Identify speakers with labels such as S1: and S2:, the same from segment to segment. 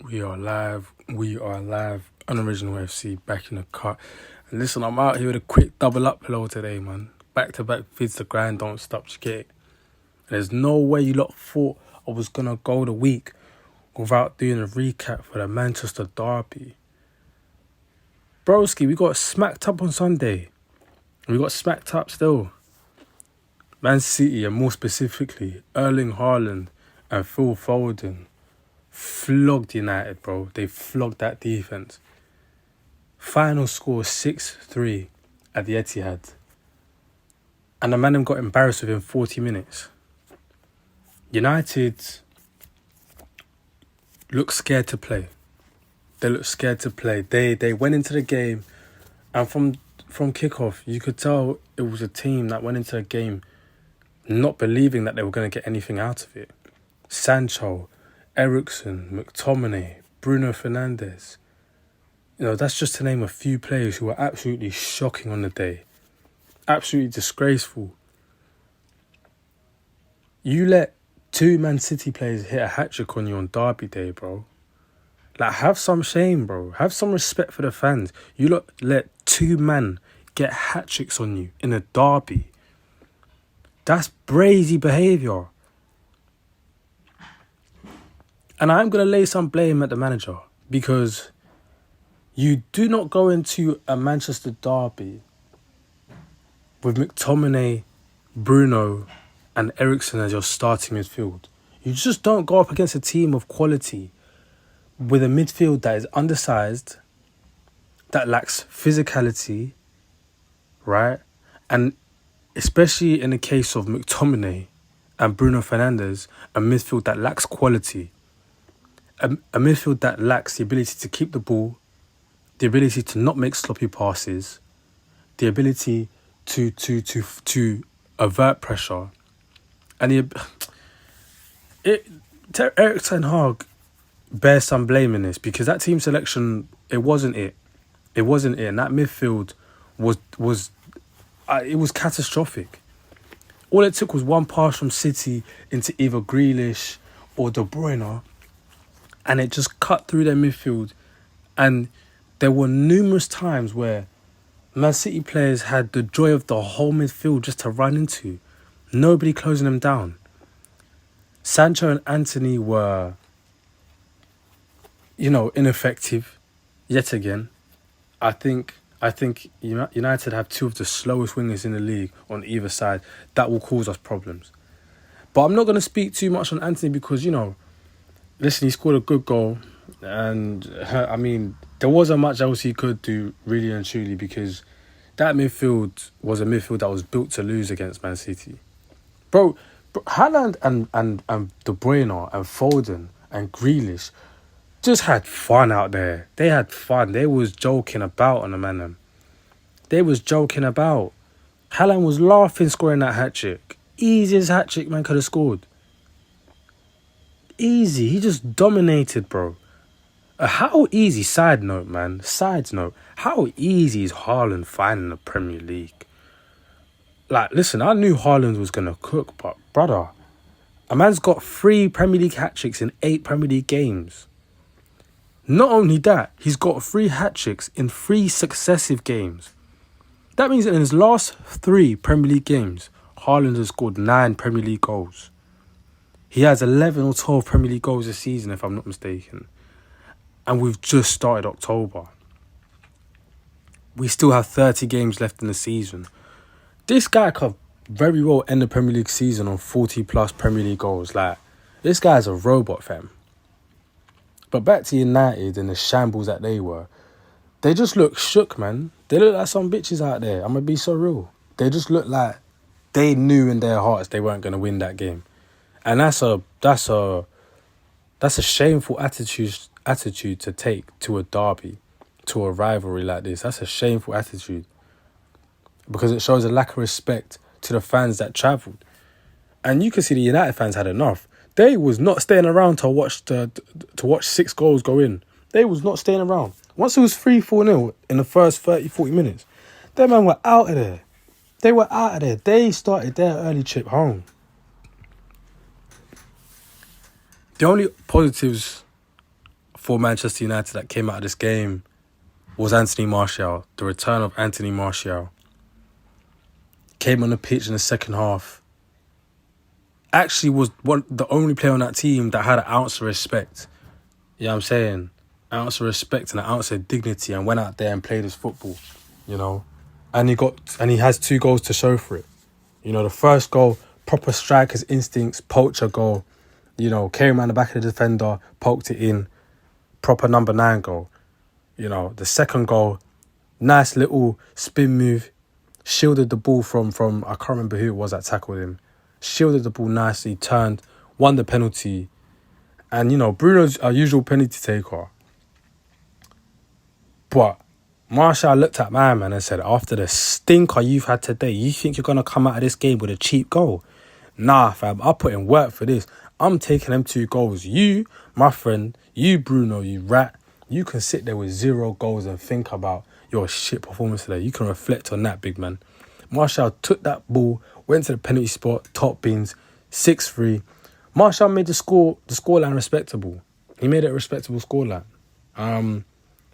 S1: We are live. We are live. Unoriginal FC back in the cut. And listen, I'm out here with a quick double upload today, man. Back to back vids, the grind don't stop. You get it? There's no way you lot thought I was gonna go the week without doing a recap for the Manchester derby. Broski, we got smacked up on Sunday. We got smacked up still. Man City, and more specifically, Erling Haaland and Phil Foden flogged United, bro. They flogged that defense. Final score 6-3 at the Etihad. And the man them got embarrassed within 40 minutes. United look scared to play. They look scared to play. They went into the game, and from kickoff, you could tell it was a team that went into the game not believing that they were going to get anything out of it. Sancho, Eriksen, McTominay, Bruno Fernandes. You know, that's just to name a few players who were absolutely shocking on the day. Absolutely disgraceful. You let two Man City players hit a hat-trick on you on Derby Day, bro. Like, have some shame, bro. Have some respect for the fans. You let two men get hat-tricks on you in a derby. That's brazy behaviour. And I'm going to lay some blame at the manager, because you do not go into a Manchester derby with McTominay, Bruno and Eriksen as your starting midfield. You just don't go up against a team of quality with a midfield that is undersized, that lacks physicality, right? And especially in the case of McTominay and Bruno Fernandes, a midfield that lacks quality. A midfield that lacks the ability to keep the ball, the ability to not make sloppy passes, the ability to avert pressure. And Erik ten Hag bears some blame in this, because that team selection, it wasn't it. It wasn't it. And that midfield was catastrophic. All it took was one pass from City into either Grealish or De Bruyne, and it just cut through their midfield. And there were numerous times where Man City players had the joy of the whole midfield just to run into. Nobody closing them down. Sancho and Antony were, ineffective yet again. I think United have two of the slowest wingers in the league on either side. That will cause us problems. But I'm not going to speak too much on Antony because, listen, he scored a good goal. And, there wasn't much else he could do, really and truly, because that midfield was a midfield that was built to lose against Man City. Bro, Haaland and De Bruyne and Foden and Grealish just had fun out there. They had fun. They was joking about on the man. They was joking about. Haaland was laughing scoring that hat-trick. Easiest hat-trick man could have scored. Easy. He just dominated, bro. How easy, side note, how easy is Haaland finding the Premier League? Like, listen, I knew Haaland was going to cook, but, brother, a man's got 3 Premier League hat-tricks in 8 Premier League games. Not only that, he's got 3 hat-tricks in 3 successive games. That means that in his last 3 Premier League games, Haaland has scored 9 Premier League goals. He has 11 or 12 Premier League goals this season, if I'm not mistaken. And we've just started October. We still have 30 games left in the season. This guy could very well end the Premier League season on 40 plus Premier League goals. Like, this guy's a robot, fam. But back to United and the shambles that they were. They just look shook, man. They look like some bitches out there. I'm going to be so real. They just look like they knew in their hearts they weren't going to win that game. And that's a shameful attitude to take to a derby, to a rivalry like this. That's a shameful attitude, because it shows a lack of respect to the fans that travelled. And you can see the United fans had enough. They was not staying around to watch 6 goals go in. They was not staying around. Once it was 3-4-0 in the first 30, 40 minutes, them men were out of there. They started their early trip home. The only positives for Manchester United that came out of this game was Anthony Martial. The return of Anthony Martial. Came on the pitch in the second half. Actually was the only player on that team that had an ounce of respect. You know what I'm saying? An ounce of respect and an ounce of dignity, and went out there and played his football, you know. And he has 2 goals to show for it. You know, the first goal, proper striker's instincts, poacher goal. You know, came around the back of the defender, poked it in. Proper number 9 goal. You know, the second goal, nice little spin move. Shielded the ball from I can't remember who it was that tackled him. Shielded the ball nicely, turned, won the penalty. And, you know, Bruno's our usual penalty taker. But Martial looked at my man and said, after the stinker you've had today, you think you're going to come out of this game with a cheap goal? Nah, fam, I put in work for this. I'm taking them 2 goals. You, my friend, you, Bruno, you rat, you can sit there with 0 goals and think about your shit performance today. You can reflect on that, big man. Martial took that ball, went to the penalty spot, top bins, 6-3. Martial made the scoreline respectable. He made it a respectable scoreline.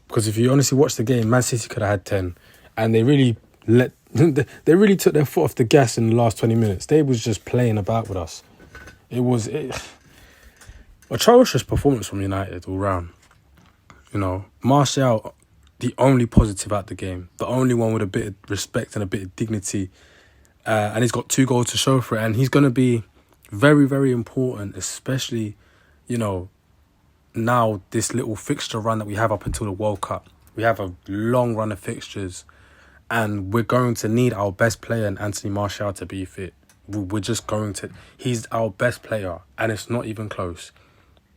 S1: Because if you honestly watch the game, Man City could have had 10, and they really took their foot off the gas in the last 20 minutes. They was just playing about with us. It was atrocious performance from United all round. You know, Martial, the only positive out the game, the only one with a bit of respect and a bit of dignity, and he's got 2 goals to show for it, and he's going to be very, very important, especially, you know, now this little fixture run that we have up until the World Cup. We have a long run of fixtures, and we're going to need our best player in Anthony Martial to be fit. We're just going to... He's our best player, and it's not even close.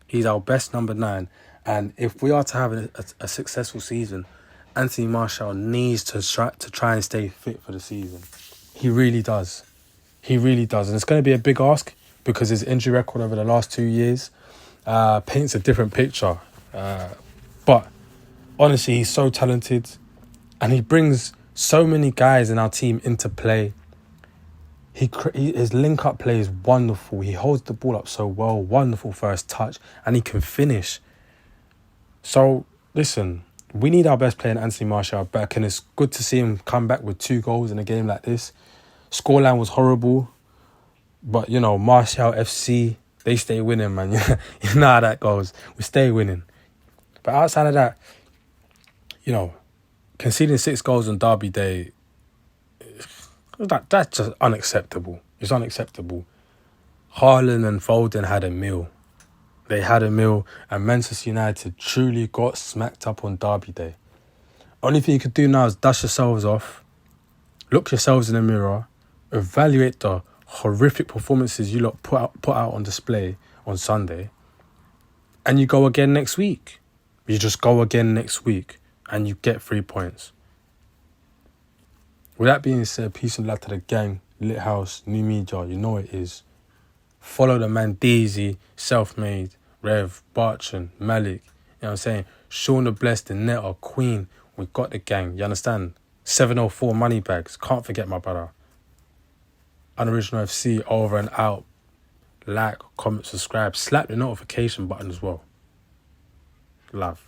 S1: He's our best number 9, and if we are to have a successful season, Anthony Martial needs to try and stay fit for the season. He really does. He really does, and it's going to be a big ask because his injury record over the last 2 years paints a different picture. But honestly, he's so talented, and he brings so many guys in our team into play. His link-up play is wonderful. He holds the ball up so well. Wonderful first touch, and he can finish. So, listen, we need our best player in Anthony Martial back, and it's good to see him come back with 2 goals in a game like this. Scoreline was horrible, but, you know, Martial FC, they stay winning, man. You know how that goes. We stay winning. But outside of that, you know, conceding 6 goals on Derby Day, that's just unacceptable. It's unacceptable. Haaland and Foden had a meal. They had a meal, and Manchester United truly got smacked up on Derby Day. Only thing you could do now is dust yourselves off, look yourselves in the mirror, evaluate the horrific performances you lot put out on display on Sunday, and you go again next week. You just go again next week, and you get 3 points. With that being said, peace and love to the gang, Lit House, New Media, you know what it is. Follow the man Daisy, Self-Made, Rev, Barchan, Malik, you know what I'm saying? Sean the Blessed, the Netter, Queen, we got the gang, you understand? 704 money bags, can't forget my brother. Unoriginal FC, over and out. Like, comment, subscribe, slap the notification button as well. Love.